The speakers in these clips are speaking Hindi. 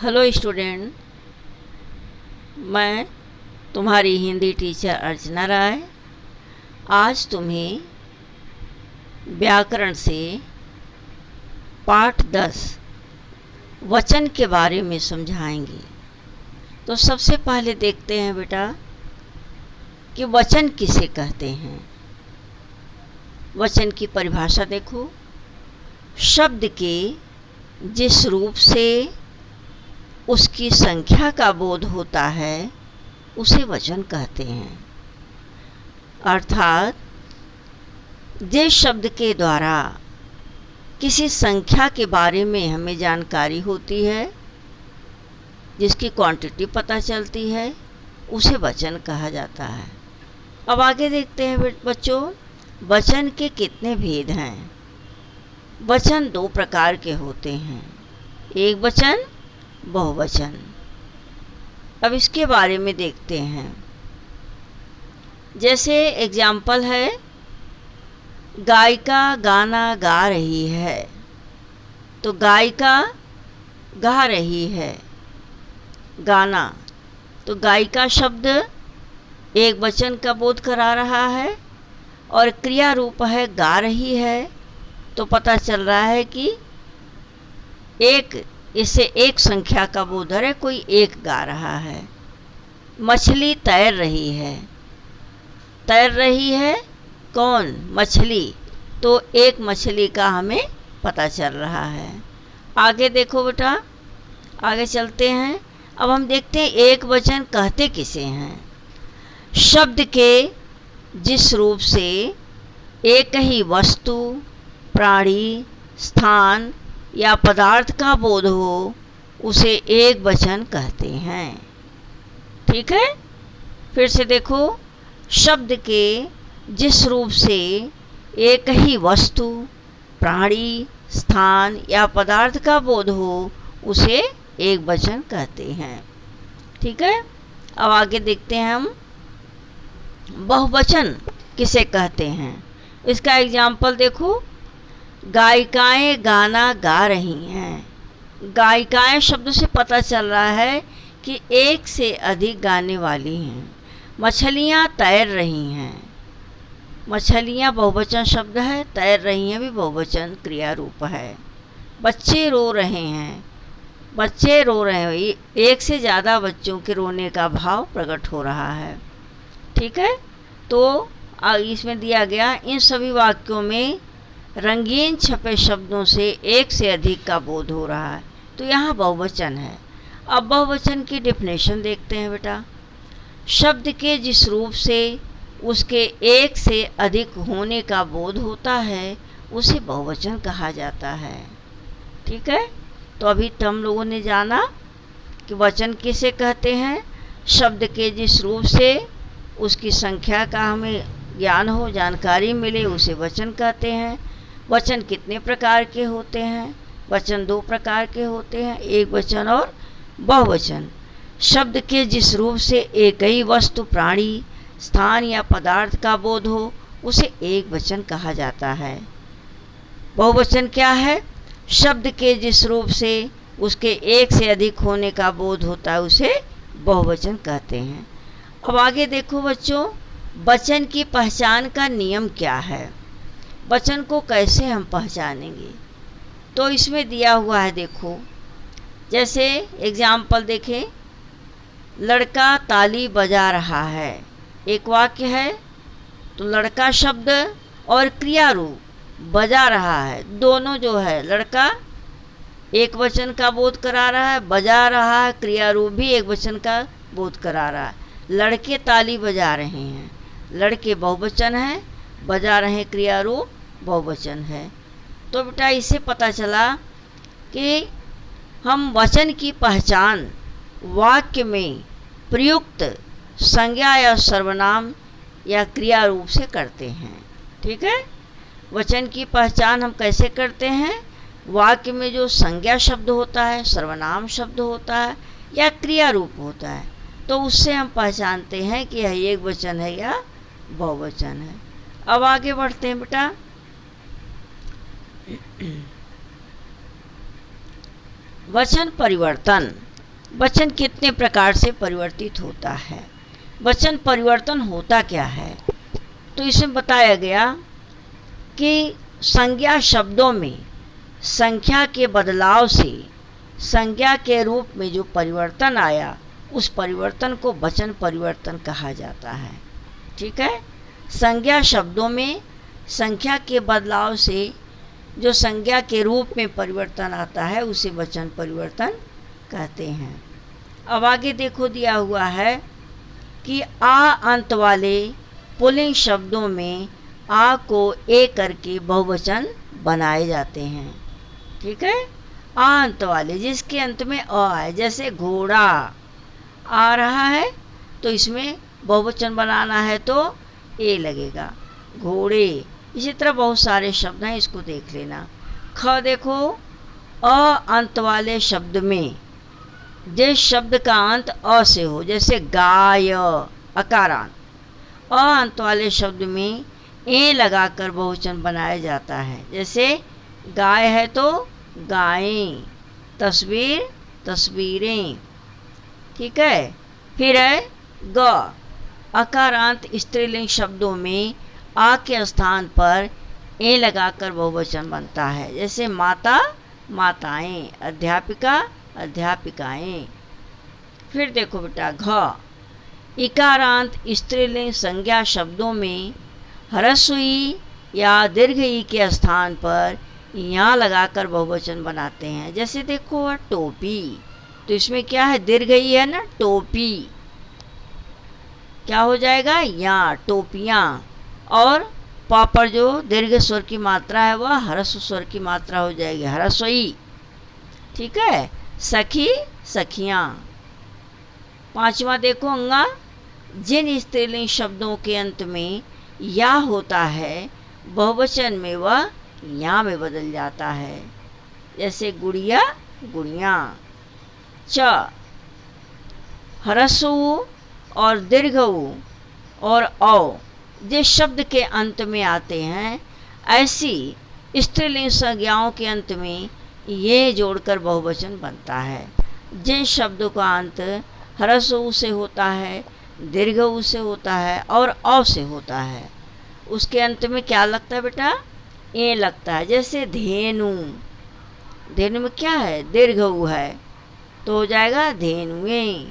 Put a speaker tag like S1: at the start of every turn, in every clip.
S1: हेलो स्टूडेंट, मैं तुम्हारी हिंदी टीचर अर्चना राय आज तुम्हें व्याकरण से पाठ 10 वचन के बारे में समझाएंगे। तो सबसे पहले देखते हैं बेटा कि वचन किसे कहते हैं। वचन की परिभाषा देखो। शब्द के जिस रूप से उसकी संख्या का बोध होता है उसे वचन कहते हैं। अर्थात जिस शब्द के द्वारा किसी संख्या के बारे में हमें जानकारी होती है, जिसकी क्वांटिटी पता चलती है, उसे वचन कहा जाता है। अब आगे देखते हैं बच्चों, वचन के कितने भेद हैं। वचन दो प्रकार के होते हैं, एक वचन, बहुवचन। अब इसके बारे में देखते हैं। जैसे एग्जाम्पल है, गायिका गाना गा रही है, तो गायिका गा रही है, गाना, तो गायिका शब्द एक वचन का बोध करा रहा है और क्रिया रूप है गा रही है, तो पता चल रहा है कि इससे एक संख्या का बोध है, कोई एक गा रहा है। मछली तैर रही है, तैर रही है कौन? मछली, तो एक मछली का हमें पता चल रहा है। आगे देखो बेटा, आगे चलते हैं। अब हम देखते हैं एक वचन कहते किसे हैं। शब्द के जिस रूप से एक ही वस्तु, प्राणी, स्थान या पदार्थ का बोध हो उसे एक वचन कहते हैं। ठीक है, फिर से देखो। शब्द के जिस रूप से एक ही वस्तु, प्राणी, स्थान या पदार्थ का बोध हो उसे एक वचन कहते हैं। ठीक है, अब आगे देखते हैं हम बहुवचन किसे कहते हैं। इसका एग्जाम्पल देखो। गायिकाएं गाना गा रही हैं। गायिकाएं शब्द से पता चल रहा है कि एक से अधिक गाने वाली हैं। मछलियां तैर रही हैं। मछलियां बहुवचन शब्द है, तैर रही हैं भी बहुवचन क्रिया रूप है। बच्चे रो रहे हैं। बच्चे रो रहे हैं, एक से ज़्यादा बच्चों के रोने का भाव प्रकट हो रहा है। ठीक है, तो इसमें दिया गया इन सभी वाक्यों में रंगीन छपे शब्दों से एक से अधिक का बोध हो रहा है, तो यहाँ बहुवचन है। अब बहुवचन की डेफिनेशन देखते हैं बेटा। शब्द के जिस रूप से उसके एक से अधिक होने का बोध होता है उसे बहुवचन कहा जाता है। ठीक है, तो अभी तो हम लोगों ने जाना कि वचन किसे कहते हैं। शब्द के जिस रूप से उसकी संख्या का हमें ज्ञान हो, जानकारी मिले, उसे वचन कहते हैं। वचन कितने प्रकार के होते हैं? वचन दो प्रकार के होते हैं, एक वचन और बहुवचन। शब्द के जिस रूप से एक ही वस्तु, प्राणी, स्थान या पदार्थ का बोध हो उसे एक वचन कहा जाता है। बहुवचन क्या है? शब्द के जिस रूप से उसके एक से अधिक होने का बोध होता है उसे बहुवचन कहते हैं। अब आगे देखो बच्चों, वचन की पहचान का नियम क्या है। वचन को कैसे हम पहचानेंगे, तो इसमें दिया हुआ है देखो। जैसे एग्जाम्पल देखें, लड़का ताली बजा रहा है, एक वाक्य है, तो लड़का शब्द और क्रिया रूप बजा रहा है, दोनों जो है, लड़का एक वचन का बोध करा रहा है, बजा रहा है क्रिया रूप भी एक वचन का बोध करा रहा है। लड़के ताली बजा रहे हैं, लड़के बहुवचन है, बजा रहे क्रिया रूप बहुवचन है। तो बेटा इससे पता चला कि हम वचन की पहचान वाक्य में प्रयुक्त संज्ञा या सर्वनाम या क्रिया रूप से करते हैं। ठीक है, वचन की पहचान हम कैसे करते हैं? वाक्य में जो संज्ञा शब्द होता है, सर्वनाम शब्द होता है या क्रिया रूप होता है, तो उससे हम पहचानते हैं कि यह एक वचन है या बहुवचन है। अब आगे बढ़ते हैं बेटा। वचन परिवर्तन वचन कितने प्रकार से परिवर्तित होता है, वचन परिवर्तन होता क्या है। तो इसमें बताया गया कि संज्ञा शब्दों में संख्या के बदलाव से संज्ञा के रूप में जो परिवर्तन आया, उस परिवर्तन को वचन परिवर्तन कहा जाता है। ठीक है, संज्ञा शब्दों में संख्या के बदलाव से जो संज्ञा के रूप में परिवर्तन आता है उसे वचन परिवर्तन कहते हैं। अब आगे देखो, दिया हुआ है कि आ अंत वाले पुल्लिंग शब्दों में आ को ए करके बहुवचन बनाए जाते हैं। ठीक है, आ अंत वाले जिसके अंत में अ है, जैसे घोड़ा आ रहा है तो इसमें बहुवचन बनाना है तो ए लगेगा, घोड़े। इसी तरह बहुत सारे शब्द हैं, इसको देख लेना। ख देखो, अ अंत वाले शब्द में जिस शब्द का अंत अ से हो, जैसे गाय अकारांत, अ अंत वाले शब्द में ए लगाकर बहुवचन बनाया जाता है। जैसे गाय है तो गायें, तस्वीर तस्वीरें। ठीक है, फिर है ग अकारांत स्त्रीलिंग शब्दों में आ के स्थान पर ए लगाकर बहुवचन बनता है। जैसे माता माताएं, अध्यापिका अध्यापिकाएं। फिर देखो बेटा, घ इकारांत स्त्रीलिंग संज्ञा शब्दों में ह्रस्व ई या दीर्घ ई के स्थान पर यहाँ लगाकर बहुवचन बनाते हैं। जैसे देखो टोपी, तो इसमें क्या है, दीर्घ ई है ना, टोपी क्या हो जाएगा, यहाँ टोपियाँ। और प पर जो दीर्घ स्वर की मात्रा है वह ह्रस्व स्वर की मात्रा हो जाएगी, ह्रस्व ई। ठीक है, सखी सखियाँ। पांचवा देखो अंगा, जिन स्त्रीलिंग शब्दों के अंत में या होता है बहुवचन में वह या में बदल जाता है। जैसे गुड़िया गुड़ियाँ। च ह्रस्व और दीर्घ उ और औ जिस शब्द के अंत में आते हैं, ऐसी स्त्रीलिंग संज्ञाओं के अंत में ये जोड़कर बहुवचन बनता है। जिन शब्दों का अंत ह्रस्व उ से होता है, दीर्घ उ से होता है और औ से होता है, उसके अंत में क्या लगता है बेटा, ए लगता है। जैसे धेनु, धेनु में क्या है, दीर्घ उ है तो हो जाएगा धेनुएं,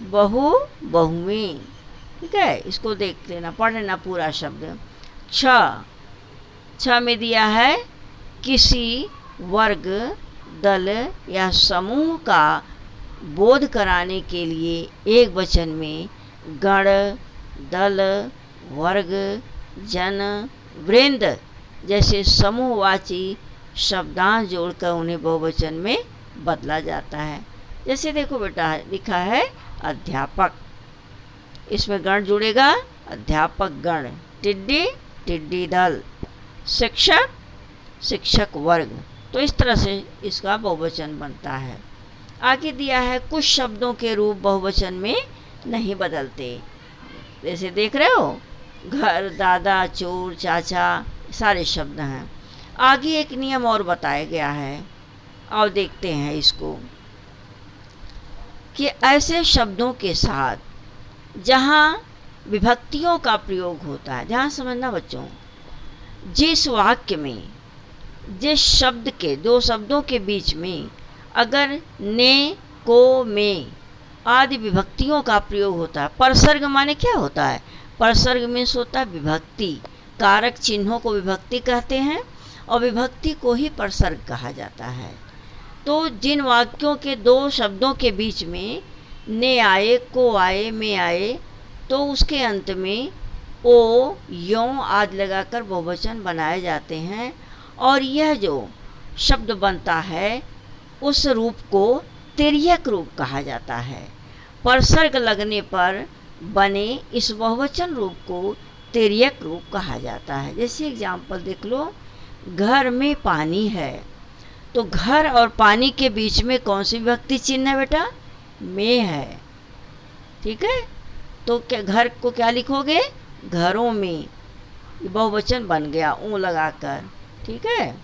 S1: बहु बहुएं। ठीक है, इसको देख लेना, पढ़ लेना पूरा शब्द। छ में दिया है किसी वर्ग, दल या समूह का बोध कराने के लिए एक वचन में गण, दल, वर्ग, जन, वृंद जैसे समूहवाची शब्दांश जोड़कर उन्हें बहुवचन में बदला जाता है। जैसे देखो बेटा, लिखा है अध्यापक, इसमें गण जुड़ेगा, अध्यापक गण, टिड्डी टिड्डी दल, शिक्षक शिक्षक वर्ग। तो इस तरह से इसका बहुवचन बनता है। आगे दिया है कुछ शब्दों के रूप बहुवचन में नहीं बदलते। जैसे देख रहे हो, घर, दादा, चोर, चाचा, सारे शब्द हैं। आगे एक नियम और बताया गया है, और देखते हैं इसको, कि ऐसे शब्दों के साथ जहाँ विभक्तियों का प्रयोग होता है, ध्यान समझना बच्चों, जिस वाक्य में जिस शब्द के, दो शब्दों के बीच में अगर ने, को, में आदि विभक्तियों का प्रयोग होता है। परसर्ग माने क्या होता है, परसर्ग मीन्स होता है विभक्ति, कारक चिन्हों को विभक्ति कहते हैं और विभक्ति को ही परसर्ग कहा जाता है। तो जिन वाक्यों के दो शब्दों के बीच में ने आए, को आए, में आए, तो उसके अंत में ओ, यों आदि लगाकर बहुवचन बनाए जाते हैं। और यह जो शब्द बनता है उस रूप को तिर्यक रूप कहा जाता है। परसर्ग लगने पर बने इस बहुवचन रूप को तिर्यक रूप कहा जाता है। जैसे एग्जाम्पल देख लो, घर में पानी है, तो घर और पानी के बीच में कौन सी विभक्ति चिन्ह है बेटा, में है। ठीक है, तो क्या घर को क्या लिखोगे, घरों में, बहुवचन बन गया ऊ लगाकर। ठीक है,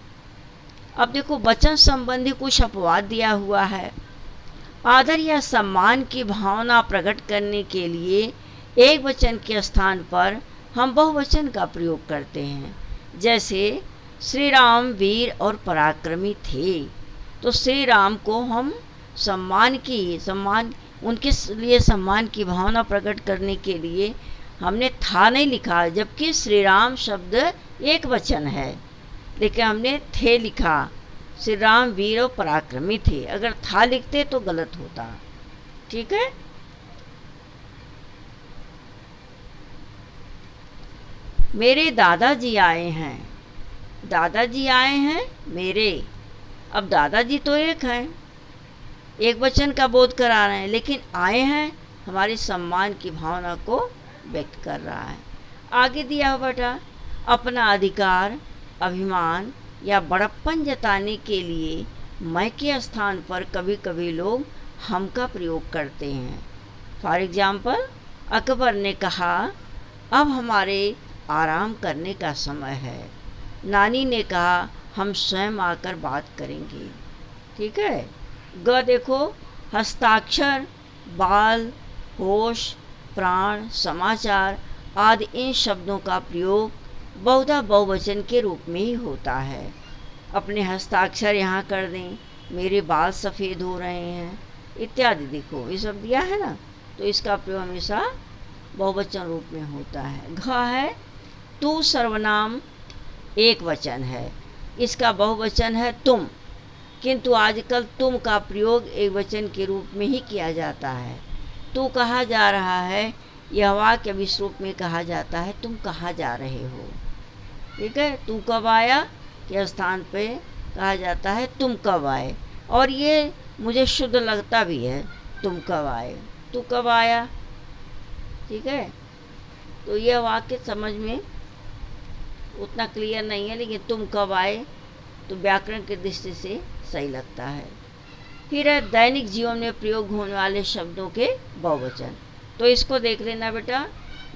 S1: अब देखो वचन संबंधी कुछ अपवाद दिया हुआ है। आदर या सम्मान की भावना प्रकट करने के लिए एक वचन के स्थान पर हम बहुवचन का प्रयोग करते हैं। जैसे श्री राम वीर और पराक्रमी थे, तो श्री राम को हम उनके लिए सम्मान की भावना प्रकट करने के लिए हमने था नहीं लिखा, जबकि श्री राम शब्द एक वचन है, लेकिन हमने थे लिखा। श्री राम वीर और पराक्रमी थे, अगर था लिखते तो गलत होता। ठीक है। मेरे दादाजी आए हैं, दादाजी आए हैं मेरे। अब दादाजी तो एक हैं, एक वचन का बोध करा रहे हैं, लेकिन आए हैं हमारे सम्मान की भावना को व्यक्त कर रहा है। आगे दिया हो बेटा, अपना अधिकार, अभिमान या बड़प्पन जताने के लिए मैं के स्थान पर कभी कभी लोग हम का प्रयोग करते हैं। फॉर एग्जाम्पल, अकबर ने कहा अब हमारे आराम करने का समय है। नानी ने कहा हम स्वयं आकर बात करेंगे। ठीक है। ग देखो, हस्ताक्षर, बाल, होश, प्राण, समाचार आदि इन शब्दों का प्रयोग बहुधा बहुवचन के रूप में ही होता है। अपने हस्ताक्षर यहाँ कर दें, मेरे बाल सफ़ेद हो रहे हैं इत्यादि। देखो ये सब दिया है ना, तो इसका प्रयोग हमेशा बहुवचन रूप में होता है। घ है, तू सर्वनाम एक वचन है, इसका बहुवचन है तुम, किंतु आजकल तुम का प्रयोग एक वचन के रूप में ही किया जाता है। तू कहा जा रहा है, यह वाक्य विशेष रूप में कहा जाता है तुम कहाँ जा रहे हो। ठीक है। तू कब आया के स्थान पे कहा जाता है तुम कब आए, और ये मुझे शुद्ध लगता भी है, तुम कब आए, तू कब आया। ठीक है। तो यह वाक्य समझ में उतना क्लियर नहीं है, लेकिन तुम कब आए तो व्याकरण की दृष्टि से सही लगता है। फिर है दैनिक जीवन में प्रयोग होने वाले शब्दों के बहुवचन। तो इसको देख लेना बेटा,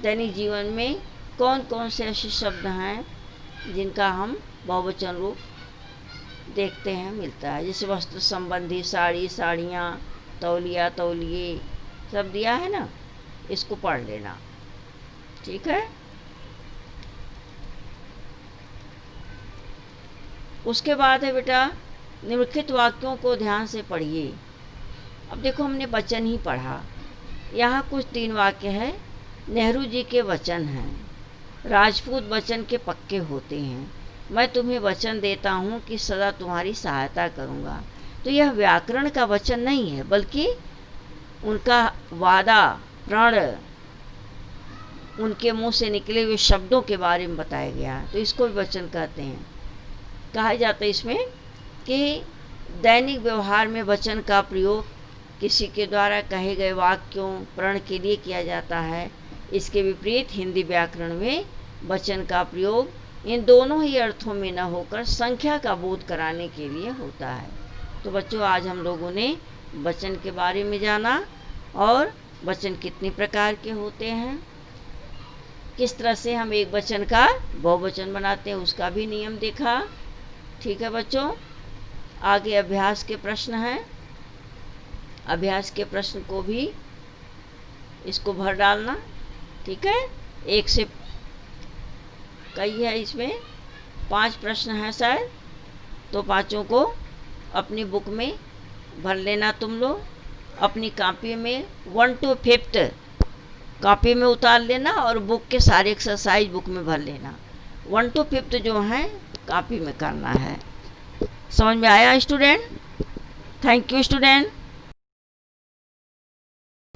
S1: दैनिक जीवन में कौन कौन से ऐसे शब्द हैं जिनका हम बहुवचन रूप देखते हैं, मिलता है। जैसे वस्त्र संबंधी साड़ी, साड़ियाँ, तौलिया, तौलिए, सब दिया है ना, इसको पढ़ लेना। ठीक है। उसके बाद है बेटा, निम्नलिखित वाक्यों को ध्यान से पढ़िए। अब देखो हमने वचन ही पढ़ा, यहाँ कुछ 3 वाक्य है। नेहरू जी के वचन हैं, राजपूत वचन के पक्के होते हैं, मैं तुम्हें वचन देता हूँ कि सदा तुम्हारी सहायता करूँगा। तो यह व्याकरण का वचन नहीं है, बल्कि उनका वादा, प्रण, उनके मुंह से निकले हुए शब्दों के बारे में बताया गया है, तो इसको भी वचन कहते हैं। कहा जाता है इसमें कि दैनिक व्यवहार में वचन का प्रयोग किसी के द्वारा कहे गए वाक्यों, प्रण के लिए किया जाता है। इसके विपरीत हिंदी व्याकरण में वचन का प्रयोग इन दोनों ही अर्थों में न होकर संख्या का बोध कराने के लिए होता है। तो बच्चों, आज हम लोगों ने वचन के बारे में जाना और वचन कितने प्रकार के होते हैं, किस तरह से हम एक वचन का बहुवचन बनाते हैं, उसका भी नियम देखा। ठीक है बच्चों। आगे अभ्यास के प्रश्न हैं, अभ्यास के प्रश्न को भी इसको भर डालना। ठीक है। 1 से कई है, इसमें 5 प्रश्न हैं शायद, तो 5 को अपनी बुक में भर लेना तुम लोग। अपनी कॉपी में 1 to 5 कॉपी में उतार लेना और बुक के सारे एक्सरसाइज बुक में भर लेना। 1 to 5 जो हैं कॉपी में करना है। समझ में आया स्टूडेंट? Thank you student.